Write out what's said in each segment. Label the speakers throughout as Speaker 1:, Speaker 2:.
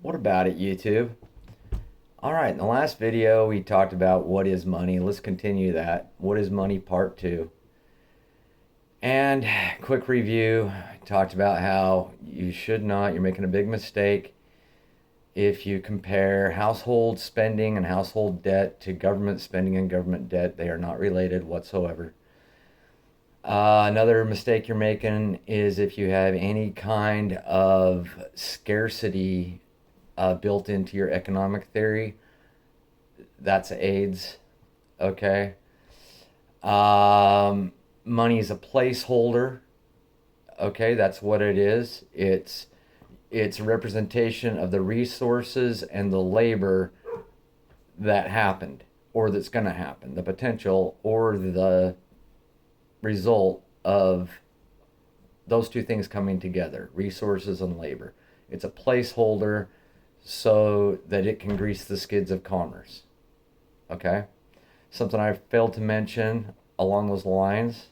Speaker 1: What about it, YouTube? All right, in the last video, we talked about what is money. Let's continue that. What is money, part two. And quick review, talked about how you should not, you're making a big mistake if you compare household spending and household debt to government spending and government debt. They are not related whatsoever. Another mistake you're making is if you have any kind of scarcity built into your economic theory. That's AIDS. Okay. Money is a placeholder. Okay, that's what it is. It's a representation of the resources and the labor that happened or that's going to happen, the potential or the result of those two things coming together, resources and labor. It's a placeholder so that it can grease the skids of commerce. Okay? Something I failed to mention along those lines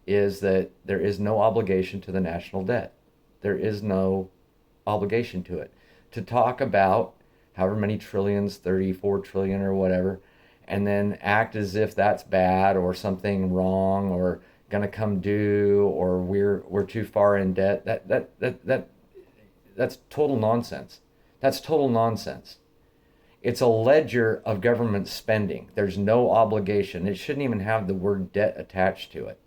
Speaker 1: is that there is no obligation to the national debt. There is no obligation to it. To talk about however many trillions, 34 trillion or whatever, and then act as if that's bad or something wrong or gonna come due or we're too far in debt. That's total nonsense. That's total nonsense. It's a ledger of government spending. There's no obligation. It shouldn't even have the word debt attached to it.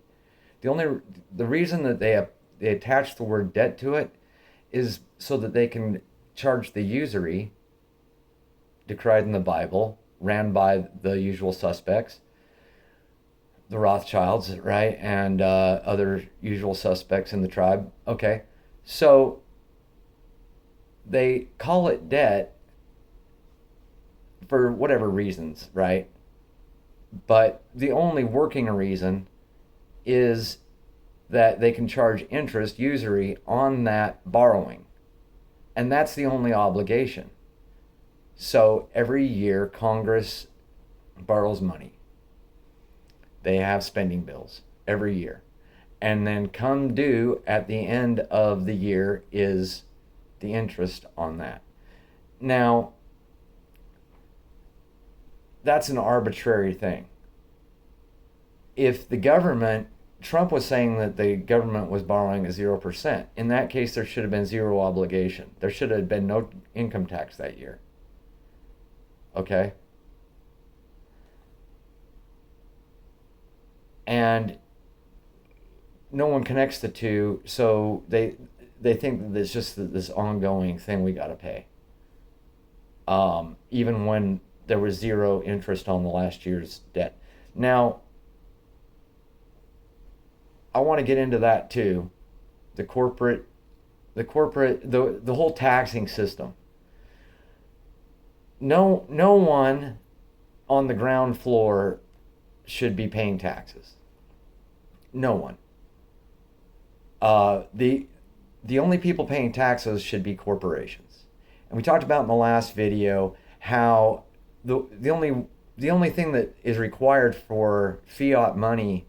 Speaker 1: The reason that they attach the word debt to it is so that they can charge the usury decried in the Bible, ran by the usual suspects, the Rothschilds, right, and other usual suspects in the tribe. Okay, so they call it debt for whatever reasons, right? But the only working reason is that they can charge interest, usury, on that borrowing. And that's the only obligation. So every year, Congress borrows money. They have spending bills every year. And then come due at the end of the year is the interest on that. Now, that's an arbitrary thing. If the government, Trump was saying that the government was borrowing at 0%. In that case, there should have been zero obligation. There should have been no income tax that year. Okay? And no one connects the two, so they think that it's just this ongoing thing we got to pay. Even when there was zero interest on the last year's debt. Now, I want to get into that too. The whole taxing system. No one on the ground floor should be paying taxes. No one. The only people paying taxes should be corporations. And we talked about in the last video how the only thing that is required for fiat money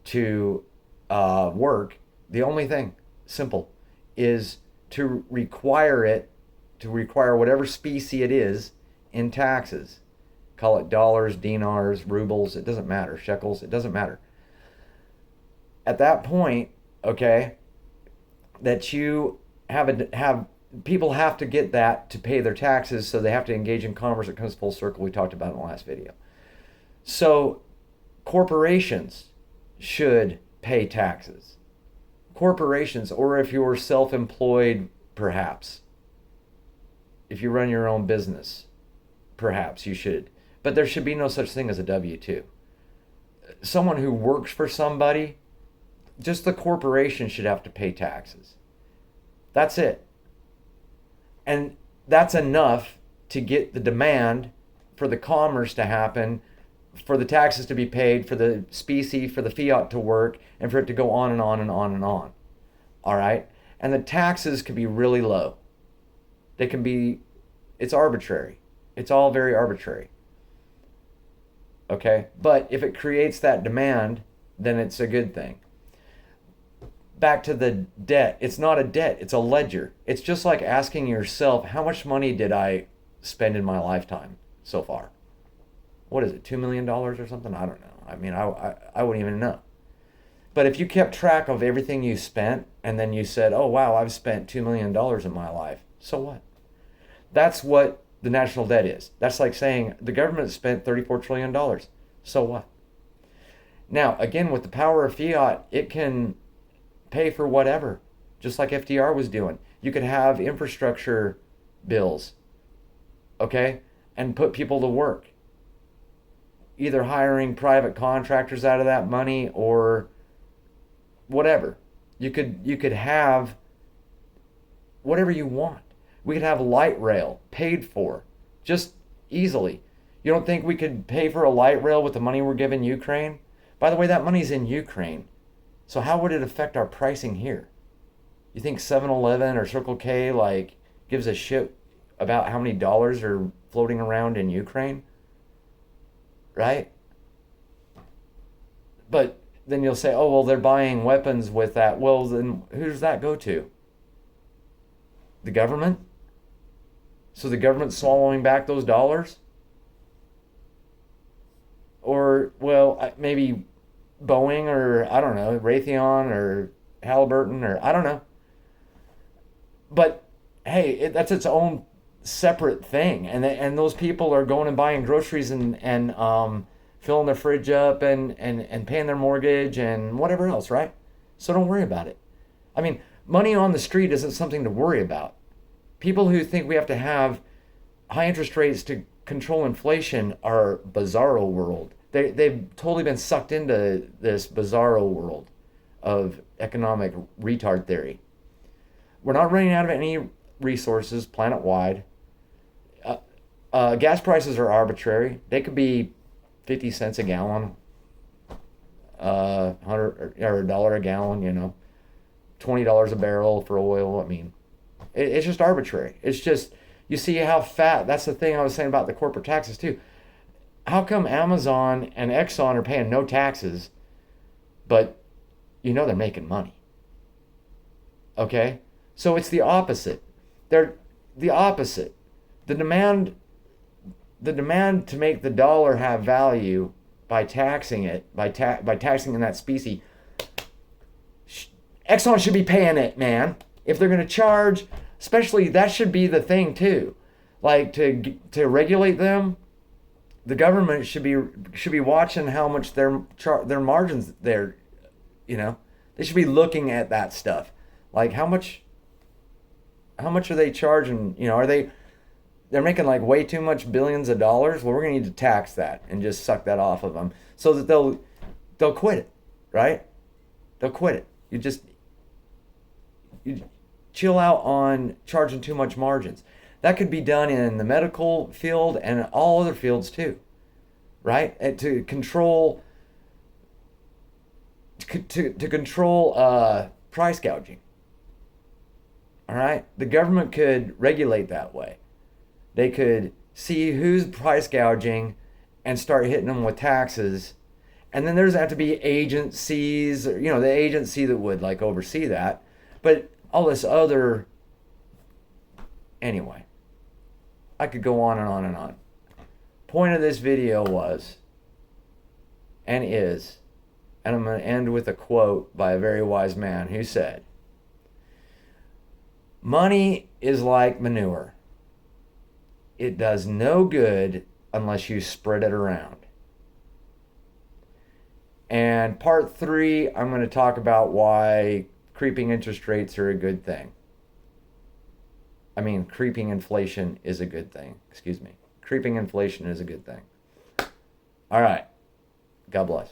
Speaker 1: to work, the only thing, simple, is to require whatever specie it is in taxes. Call it dollars, dinars, rubles, it doesn't matter, shekels, it doesn't matter. At that point, okay, that you have people have to get that to pay their taxes, so they have to engage in commerce. It comes full circle. We talked about it in the last video. So corporations should pay taxes. Corporations, or if you're self-employed, perhaps. If you run your own business, perhaps you should. But there should be no such thing as a W-2. Someone who works for somebody, just the corporation should have to pay taxes. That's it. And that's enough to get the demand for the commerce to happen, for the taxes to be paid, for the specie, for the fiat to work, and for it to go on and on and on and on. All right? And the taxes can be really low. They can be, it's arbitrary. It's all very arbitrary. Okay? But if it creates that demand, then it's a good thing. back to the debt. It's not a debt, it's a ledger. It's just like asking yourself, how much money did I spend in my lifetime so far? What is it, $2 million or something? I don't know. I mean, I wouldn't even know. But if you kept track of everything you spent and then you said, oh, wow, I've spent $2 million in my life, so what? That's what the national debt is. That's like saying the government spent $34 trillion. So what? Now, again, with the power of fiat, it can pay for whatever, just like FDR was doing. You could have infrastructure bills, okay, and put people to work, either hiring private contractors out of that money or whatever. You could have whatever you want. We could have light rail paid for just easily. You don't think we could pay for a light rail with the money we're giving Ukraine? By the way, that money's in Ukraine. So how would it affect our pricing here? You think 7-Eleven or Circle K like gives a shit about how many dollars are floating around in Ukraine? Right? But then you'll say, oh, well, they're buying weapons with that. Well, then who does that go to? The government? So the government's swallowing back those dollars? Or, well, maybe Boeing or, I don't know, Raytheon or Halliburton or, I don't know. But, hey, that's its own separate thing. And those people are going and buying groceries and filling their fridge up and paying their mortgage and whatever else, right? So don't worry about it. I mean, money on the street isn't something to worry about. People who think we have to have high interest rates to control inflation are bizarro world. They've totally been sucked into this bizarro world of economic retard theory. We're not running out of any resources planet-wide. Gas prices are arbitrary. They could be 50 cents a gallon, 100 or $1 a gallon, you know, $20 a barrel for oil. I mean, it's just arbitrary. It's just, you see how fat, that's the thing I was saying about the corporate taxes too. How come Amazon and Exxon are paying no taxes, but you know they're making money? Okay? So it's the opposite. They're the opposite. The demand to make the dollar have value by taxing it, by taxing in that specie, Exxon should be paying it, man. If they're going to charge, especially that should be the thing too. Like to regulate them, the government should be watching how much their margins there, you know. They should be looking at that stuff. Like how much are they charging, you know, they're making like way too much billions of dollars. Well, we're going to need to tax that and just suck that off of them so that they'll quit it, right? They'll quit it. You chill out on charging too much margins. That could be done in the medical field and all other fields too, right? And to control price gouging. All right? The government could regulate that way. They could see who's price gouging and start hitting them with taxes. And then there's have to be agencies, you know, the agency that would like oversee that. But all this other, anyway, I could go on and on and on. Point of this video was, and is, and I'm going to end with a quote by a very wise man who said, money is like manure. It does no good unless you spread it around. And part 3, I'm going to talk about why creeping interest rates are a good thing. I mean, creeping inflation is a good thing. Excuse me. Creeping inflation is a good thing. All right. God bless.